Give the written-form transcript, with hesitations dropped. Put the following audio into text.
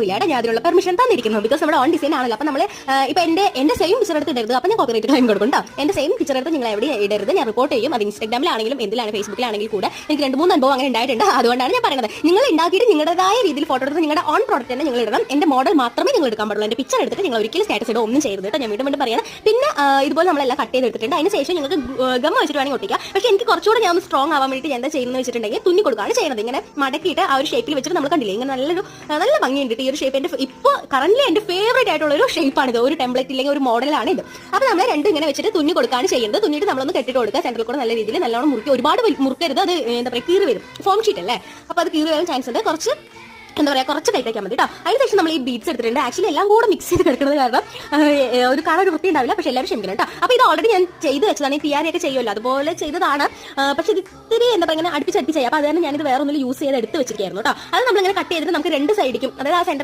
ഇല്ലാടെ ഞാൻ അതിനുള്ള പെർമിഷൻ തന്നിരിക്കുന്നു. ബിക്കോസ് നമ്മുടെ ഓൺ ഡിസൈൻ ആണല്ലോ. അപ്പൊ നമ്മൾ ഇപ്പൊ എന്റെ സെയിം പിക്ചർ എടുത്ത് ഇടരുത്. അപ്പൊ ഞാൻ കോപ്പറേറ്റ് ക്ലെയിം കൊടുക്കും കേട്ടോ. എന്റെ സെയിം പിക്ചർ എടുത്ത് നിങ്ങൾ എവിടെ ഇടരുത്, ഞാൻ റിപ്പോർട്ട് ചെയ്യും. അത് ഇൻസ്റ്റാഗ്രാമിലാണെങ്കിലും എന്തിലാണ്, ഫേസ്ബുക്കിലാണെങ്കിൽ കൂടെ എനിക്ക് 2-3 അനുഭവം അങ്ങനെ ഉണ്ടായിട്ടുണ്ട്. അതുകൊണ്ടാണ് ഞാൻ പറയുന്നത്, നിങ്ങൾ ഉണ്ടാക്കിയിട്ട് നിങ്ങളുടേതായ രീതിയിൽ ഫോട്ടോ എടുത്ത് നിങ്ങളുടെ ഓൺ പ്രോഡക്റ്റ് തന്നെ നിങ്ങൾ ഇടണം. എന്റെ മോഡൽ മാത്രമേ നിങ്ങൾ എടുക്കാൻ പാടുള്ളൂ. എന്റെ പിക്ചർ എടുത്തിട്ട് നിങ്ങൾ ഒരിക്കലും സ്റ്റാറ്റസ് ഇടുക ഒന്നും ചെയ്യരുത് കേട്ടോ. ഞാൻ വീണ്ടും പറയണം. പിന്നെ ഇതുപോലെ നമ്മളെല്ലാം കട്ട് ചെയ്തെടുത്തിട്ടുണ്ട്. അതിന് ശേഷം നിങ്ങൾക്ക് ഗം വെച്ചിട്ട് വേണമെങ്കിൽ ഒട്ടിക്കാം. പക്ഷേ എനിക്ക് കുറച്ചുകൂടെ ഞാൻ സ്ട്രോങ് ആവാൻ വേണ്ടി ഞാൻ എന്താ ചെയ്യുന്നത് വെച്ചിട്ടുണ്ടെങ്കിൽ തുന്നി കൊടുക്കുകയാണ് ചെയ്യുന്നത്. ഇങ്ങനെ മടക്കിയിട്ട് ആ ഒരു ഷേപ്പിൽ വെച്ചിട്ട് നമ്മൾ കണ്ടില്ലേ, ഇങ്ങനെ നല്ല ഭംഗിയുണ്ട് ഈ ഒരു ഷേപ്പ്. എന്റെ ഇപ്പോൾ കറന്റ് എന്റെ ഫേവറേറ്റ് ആയിട്ടുള്ള ഒരു ഷേപ്പാണിത്. ഒരു ടെംപ്ലേറ്റ് ഇല്ലെങ്കിൽ ഒരു മോഡലാണ് ഇത്. അപ്പോൾ നമ്മൾ രണ്ടും ഇങ്ങനെ വെച്ചിട്ട് തുന്നി കൊടുക്കുകയാണ് ചെയ്യുന്നത്. തുന്നിയിട്ട് നമ്മളൊന്ന് കെട്ടിട്ട് കൊടുക്കുക. സെൻട്രൽ കൂടെ നല്ല രീതിയിൽ നല്ലോണം മുറുക്കി, ഒരുപാട് മുറുക്കരുത്. അത് എന്താ പറയുക, കീറി വരും. ഫോം ഷീറ്റ് അല്ലേ, അപ്പോൾ അത് കീറി വരാൻ ചാൻസ് ഉണ്ട്. കുറച്ച് എന്താ പറയുക, കുറച്ച് ടൈറ്റ് ആക്കാൻ മതി കേട്ടോ. അതിനുശേഷം നമ്മൾ ഈ ബീഡ്സ് എടുത്തിട്ടുണ്ട്. ആക്ച്വലി എല്ലാം കൂടെ മിക്സ് ചെയ്ത് കിടക്കുന്നത് കാരണം ഒരു കാണാൻ ഒരു വൃത്തി ഉണ്ടാവില്ല. പക്ഷേ എല്ലാവരും ക്ഷമിക്കണം കേട്ടോ. അപ്പോൾ ഇത് ഓൾറെഡി ഞാൻ ചെയ്ത് വെച്ചതാണ്. ഈ പിയാരിയൊക്കെ ചെയ്യുമല്ലോ അതുപോലെ ചെയ്തതാണ്. പക്ഷേ ഇത് ഇത്തിരി എന്താ പറയുക, അടുപ്പിച്ച് ചെയ്യാം. അപ്പോൾ അത് കാരണം ഞാനിത് വേറെ ഒന്നും യൂസ് ചെയ്ത് എടുത്ത് വെച്ചിരിക്കുകയായിരുന്നു കേട്ടോ. അത് നമ്മളിങ്ങനെ കട്ട് ചെയ്തിട്ട് നമുക്ക് രണ്ട് സൈഡിക്കും, അതായത് ആ സെൻറ്റർ